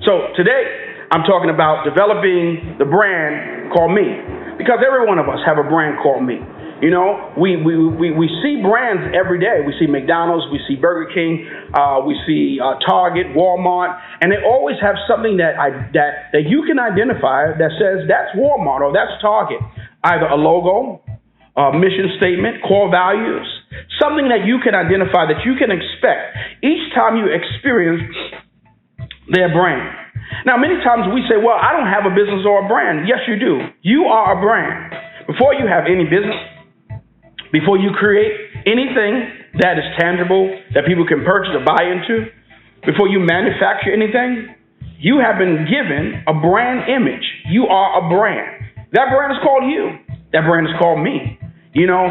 So today, I'm talking about developing the brand called me. Because every one of us have a brand called me. You know, we see brands every day. We see McDonald's, we see Burger King, we see Target, Walmart, and they always have something that you can identify that says that's Walmart or that's Target. Either a logo, a mission statement, core values, something that you can identify, that you can expect each time you experience their brand. Now, many times we say, well, I don't have a business or a brand. Yes, you do. You are a brand. Before you have any business, before you create anything that is tangible, that people can purchase or buy into, before you manufacture anything, you have been given a brand image. You are a brand. That brand is called you. That brand is called me. You know,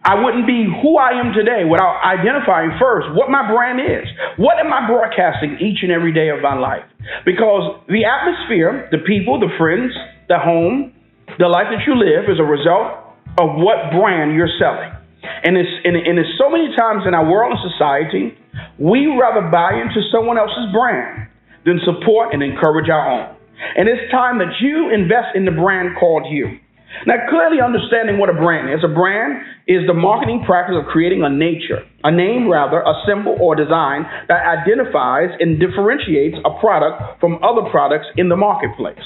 I wouldn't be who I am today without identifying first what my brand is. What am I broadcasting each and every day of my life? Because the atmosphere, the people, the friends, the home, the life that you live is a result of what brand you're selling. And it's so many times in our world and society, we rather buy into someone else's brand than support and encourage our own. And it's time that you invest in the brand called you. Now, clearly understanding what a brand is. A brand is the marketing practice of creating a name, a symbol or design that identifies and differentiates a product from other products in the marketplace.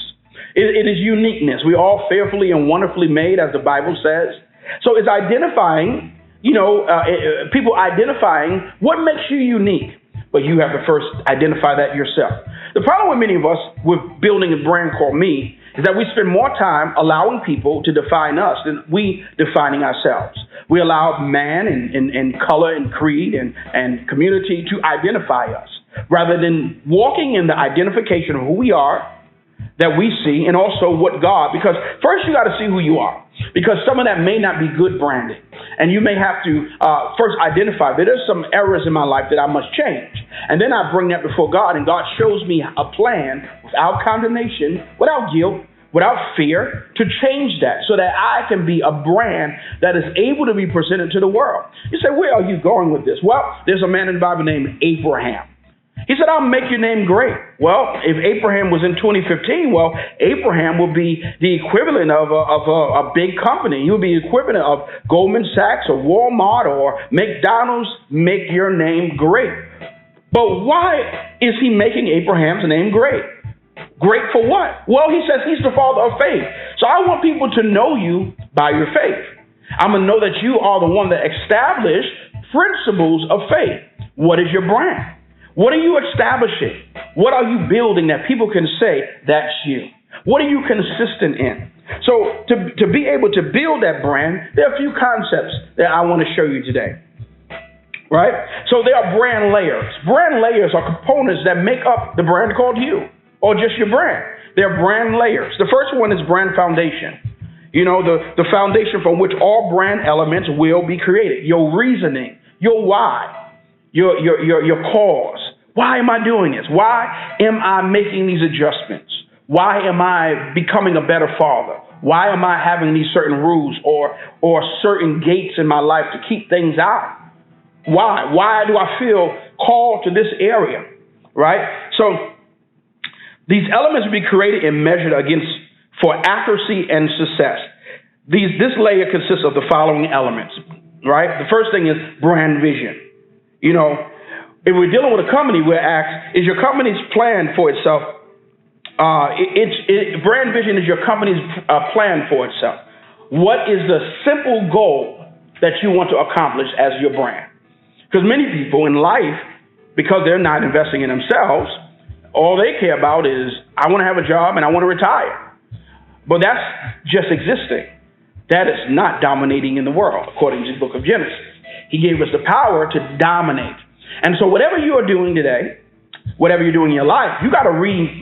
It is uniqueness. We all fearfully and wonderfully made, as the Bible says. So it's identifying, people identifying what makes you unique. But you have to first identify that yourself. The problem with many of us with building a brand called me is that we spend more time allowing people to define us than we defining ourselves. We allow man and color and creed and community to identify us rather than walking in the identification of who we are, that we see, and also what God, because first you got to see who you are, because some of that may not be good branding. And you may have to first identify that there's some errors in my life that I must change. And then I bring that before God, and God shows me a plan without condemnation, without guilt, without fear, to change that so that I can be a brand that is able to be presented to the world. You say, where are you going with this? Well, there's a man in the Bible named Abraham. He said, I'll make your name great. Well, if Abraham was in 2015, well, Abraham will be the equivalent of a big company. He will be the equivalent of Goldman Sachs or Walmart or McDonald's. Make your name great. But why is he making Abraham's name great? Great for what? Well, he says he's the father of faith. So I want people to know you by your faith. I'm going to know that you are the one that established principles of faith. What is your brand? What are you establishing? What are you building that people can say, that's you? What are you consistent in? So to be able to build that brand, there are a few concepts that I want to show you today. Right? So there are brand layers. Brand layers are components that make up the brand called you, or just your brand. They're brand layers. The first one is brand foundation. You know, the foundation from which all brand elements will be created. Your reasoning, your why. Your cause. Why am I doing this? Why am I making these adjustments? Why am I becoming a better father? Why am I having these certain rules or certain gates in my life to keep things out? Why? Why do I feel called to this area? Right? So these elements will be created and measured against for accuracy and success. This layer consists of the following elements. Right? The first thing is brand vision. You know, if we're dealing with a company, we're asked, is your company's plan for itself? Brand vision is your company's plan for itself. What is the simple goal that you want to accomplish as your brand? Because many people in life, because they're not investing in themselves, all they care about is, I want to have a job and I want to retire. But that's just existing. That is not dominating in the world, according to the book of Genesis. He gave us the power to dominate. And so whatever you are doing today, whatever you're doing in your life, you got to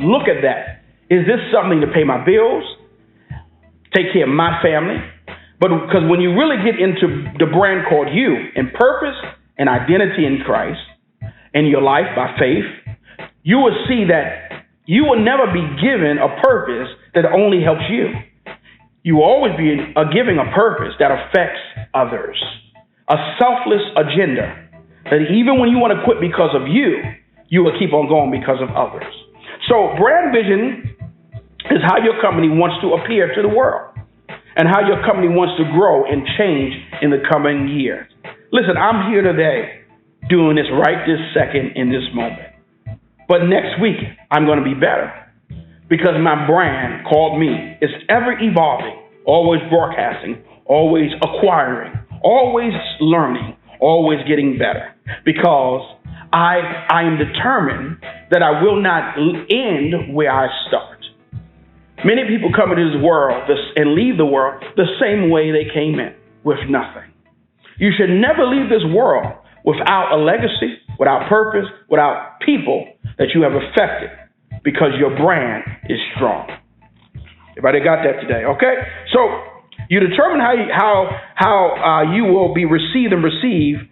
look at that. Is this something to pay my bills, take care of my family? But because when you really get into the brand called you, in purpose and identity in Christ, in your life by faith, you will see that you will never be given a purpose that only helps you. You will always be giving a purpose that affects others. A selfless agenda that even when you want to quit because of you, you will keep on going because of others. So brand vision is how your company wants to appear to the world and how your company wants to grow and change in the coming years. Listen, I'm here today doing this right this second in this moment. But next week, I'm going to be better because my brand called me is ever evolving, always broadcasting, always acquiring, always learning, always getting better because I am determined that I will not end where I start. Many people come into this world and leave the world the same way they came in, with nothing. You should never leave this world without a legacy, without purpose, without people that you have affected because your brand is strong. Everybody got that today, okay? So you determine how you will be received and received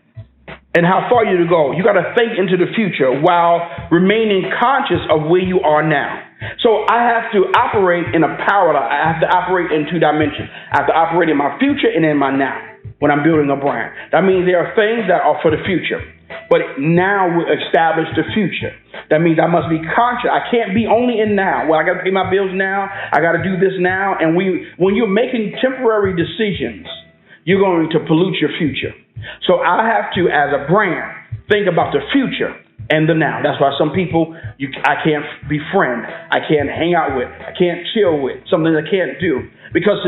and how far you to go. You got to think into the future while remaining conscious of where you are now. So I have to operate in a parallel. I have to operate in two dimensions. I have to operate in my future and in my now when I'm building a brand. That means there are things that are for the future, but now we establish the future. That means I must be conscious. I can't be only in now. Well, I got to pay my bills now. I got to do this now. And when you're making temporary decisions, you're going to pollute your future. So I have to, as a brand, think about the future and the now. That's why some people I can't befriend, I can't hang out with, I can't chill with, something I can't do. Because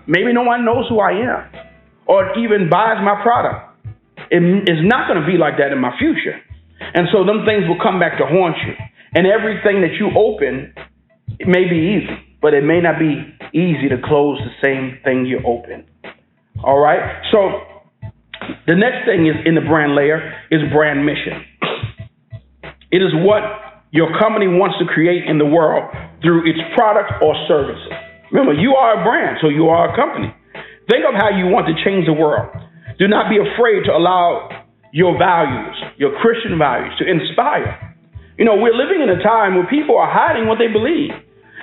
maybe no one knows who I am or even buys my product. It is not going to be like that in my future. And so them things will come back to haunt you. And everything that you open, it may be easy, but it may not be easy to close the same thing you open. All right? So the next thing is in the brand layer is brand mission. It is what your company wants to create in the world through its product or services. Remember, you are a brand, so you are a company. Think of how you want to change the world. Do not be afraid to allow your values, your Christian values, to inspire. We're living in a time where people are hiding what they believe.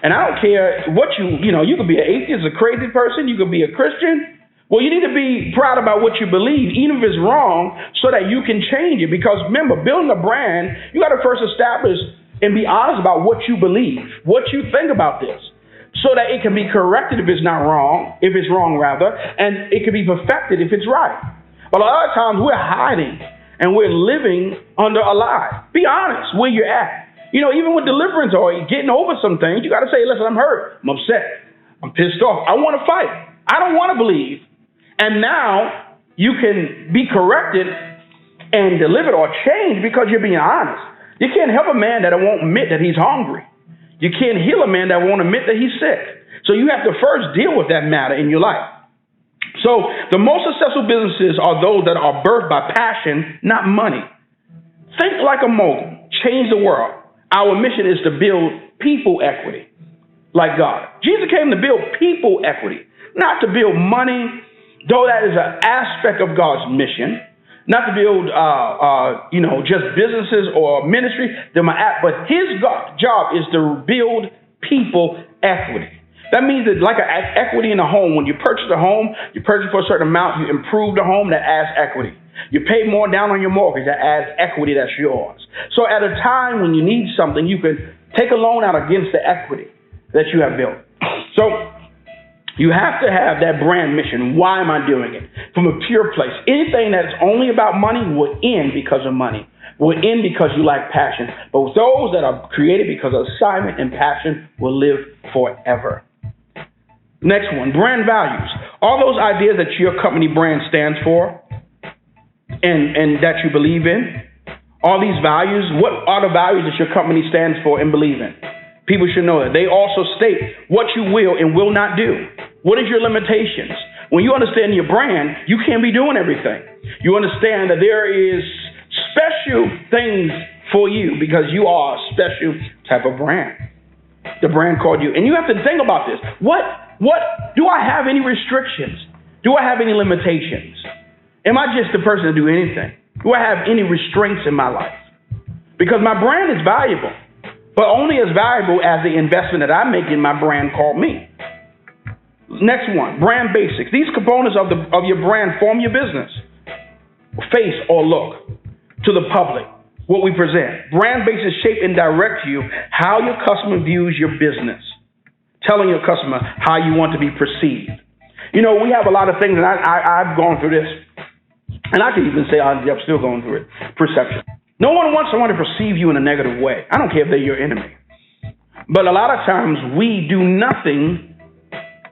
And I don't care what you could be an atheist, a crazy person, you could be a Christian. Well, you need to be proud about what you believe, even if it's wrong, so that you can change it. Because remember, building a brand, you got to first establish and be honest about what you believe, what you think about this, so that it can be corrected if it's wrong, and it can be perfected if it's right. But a lot of times we're hiding and we're living under a lie. Be honest where you're at. Even with deliverance or getting over some things, you got to say, listen, I'm hurt, I'm upset, I'm pissed off, I want to fight, I don't want to believe. And now you can be corrected and delivered or changed because you're being honest. You can't help a man that won't admit that he's hungry. You can't heal a man that won't admit that he's sick. So you have to first deal with that matter in your life. So the most successful businesses are those that are birthed by passion, not money. Think like a mogul. Change the world. Our mission is to build people equity like God. Jesus came to build people equity, not to build money. Though that is an aspect of God's mission, not to build, just businesses or ministry, but his job is to build people equity. That means that like equity in a home, when you purchase a home, you purchase for a certain amount, you improve the home, that adds equity. You pay more down on your mortgage, that adds equity, that's yours. So at a time when you need something, you can take a loan out against the equity that you have built. So you have to have that brand mission. Why am I doing it? From a pure place. Anything that's only about money will end because of money. Will end because you lack passion. But those that are created because of assignment and passion will live forever. Next one, brand values. All those ideas that your company brand stands for and that you believe in. All these values, what are the values that your company stands for and believe in? People should know that. They also state what you will and will not do. What is your limitations? When you understand your brand, you can't be doing everything. You understand that there is special things for you because you are a special type of brand. The brand called you. And you have to think about this. What do I have any restrictions? Do I have any limitations? Am I just the person to do anything? Do I have any restraints in my life? Because my brand is valuable. But only as valuable as the investment that I make in my brand called me. Next one, brand basics. These components of your brand form your business, face or look to the public. what we present. Brand bases shape and direct you how your customer views your business, telling your customer how you want to be perceived. We have a lot of things, and I've gone through this, and I can even say I'm still going through it. Perception. No one wants someone to perceive you in a negative way. I don't care if they're your enemy. But a lot of times we do nothing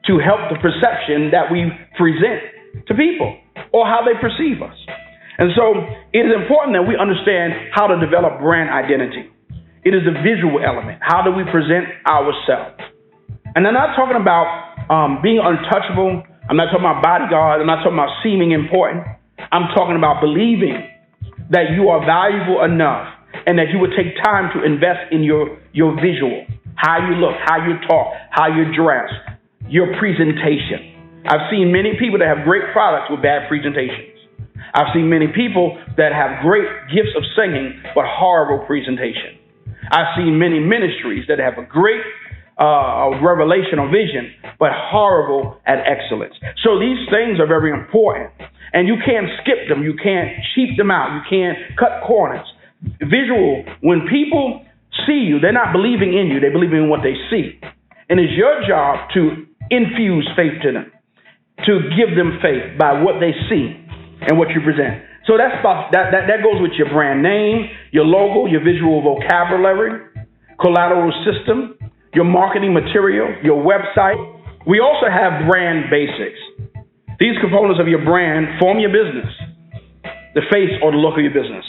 to help the perception that we present to people or how they perceive us. And so it is important that we understand how to develop brand identity. It is a visual element. How do we present ourselves? And I'm not talking about being untouchable. I'm not talking about bodyguard. I'm not talking about seeming important. I'm talking about believing that you are valuable enough and that you would take time to invest in your visual, how you look, how you talk, how you dress, your presentation. I've seen many people that have great products with bad presentations. I've seen many people that have great gifts of singing but horrible presentation. I've seen many ministries that have a great revelation or vision but horrible at excellence. So these things are very important. And you can't skip them. You can't cheat them out. You can't cut corners. Visual, when people see you, they're not believing in you. They're believing in what they see. And it's your job to infuse faith to them, to give them faith by what they see and what you present. So that goes with your brand name, your logo, your visual vocabulary, collateral system, your marketing material, your website. We also have brand basics. These components of your brand form your business, the face or the look of your business.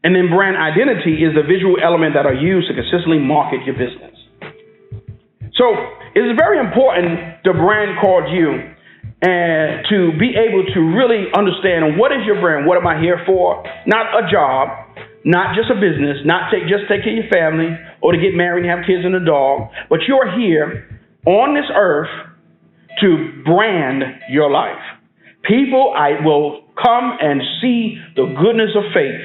And then brand identity is the visual element that are used to consistently market your business. So it's very important the brand called you and to be able to really understand what is your brand, what am I here for? Not a job, not just a business, not just take care of your family or to get married and have kids and a dog, but you're here on this earth to brand your life. People will come and see the goodness of faith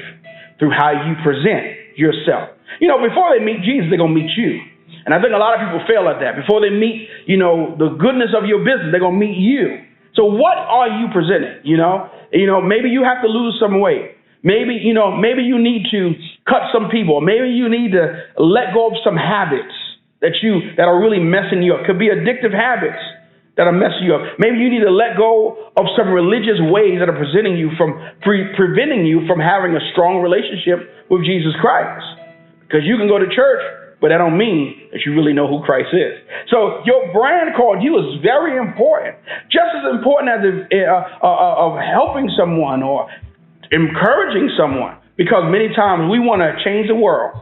through how you present yourself. Before they meet Jesus, they're going to meet you. And I think a lot of people fail at that. Before they meet, the goodness of your business, they're going to meet you. So what are you presenting? Maybe you have to lose some weight. Maybe you need to cut some people. Maybe you need to let go of some habits that are really messing you up. Could be addictive habits that are messing you up. Maybe you need to let go of some religious ways that are preventing you from having a strong relationship with Jesus Christ. Because you can go to church, but that don't mean that you really know who Christ is. So your brand called you is very important, just as important as of helping someone or encouraging someone. Because many times we want to change the world,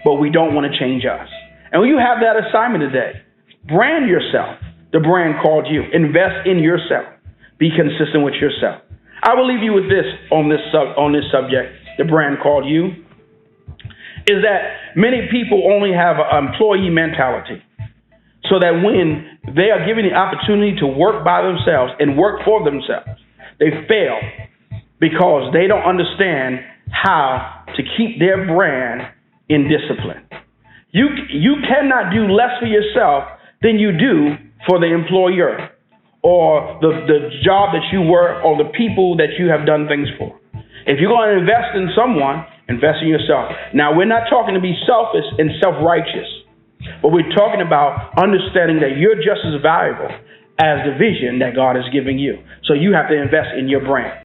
but we don't want to change us. And when you have that assignment today, brand yourself. The brand called you. Invest in yourself. Be consistent with yourself. I will leave you with this on this subject. The brand called you is that many people only have an employee mentality, so that when they are given the opportunity to work by themselves and work for themselves, they fail because they don't understand how to keep their brand in discipline. You cannot do less for yourself than you do for the employer or the job that you work or the people that you have done things for. If you're going to invest in someone, invest in yourself. Now, we're not talking to be selfish and self-righteous, but we're talking about understanding that you're just as valuable as the vision that God is giving you. So you have to invest in your brand.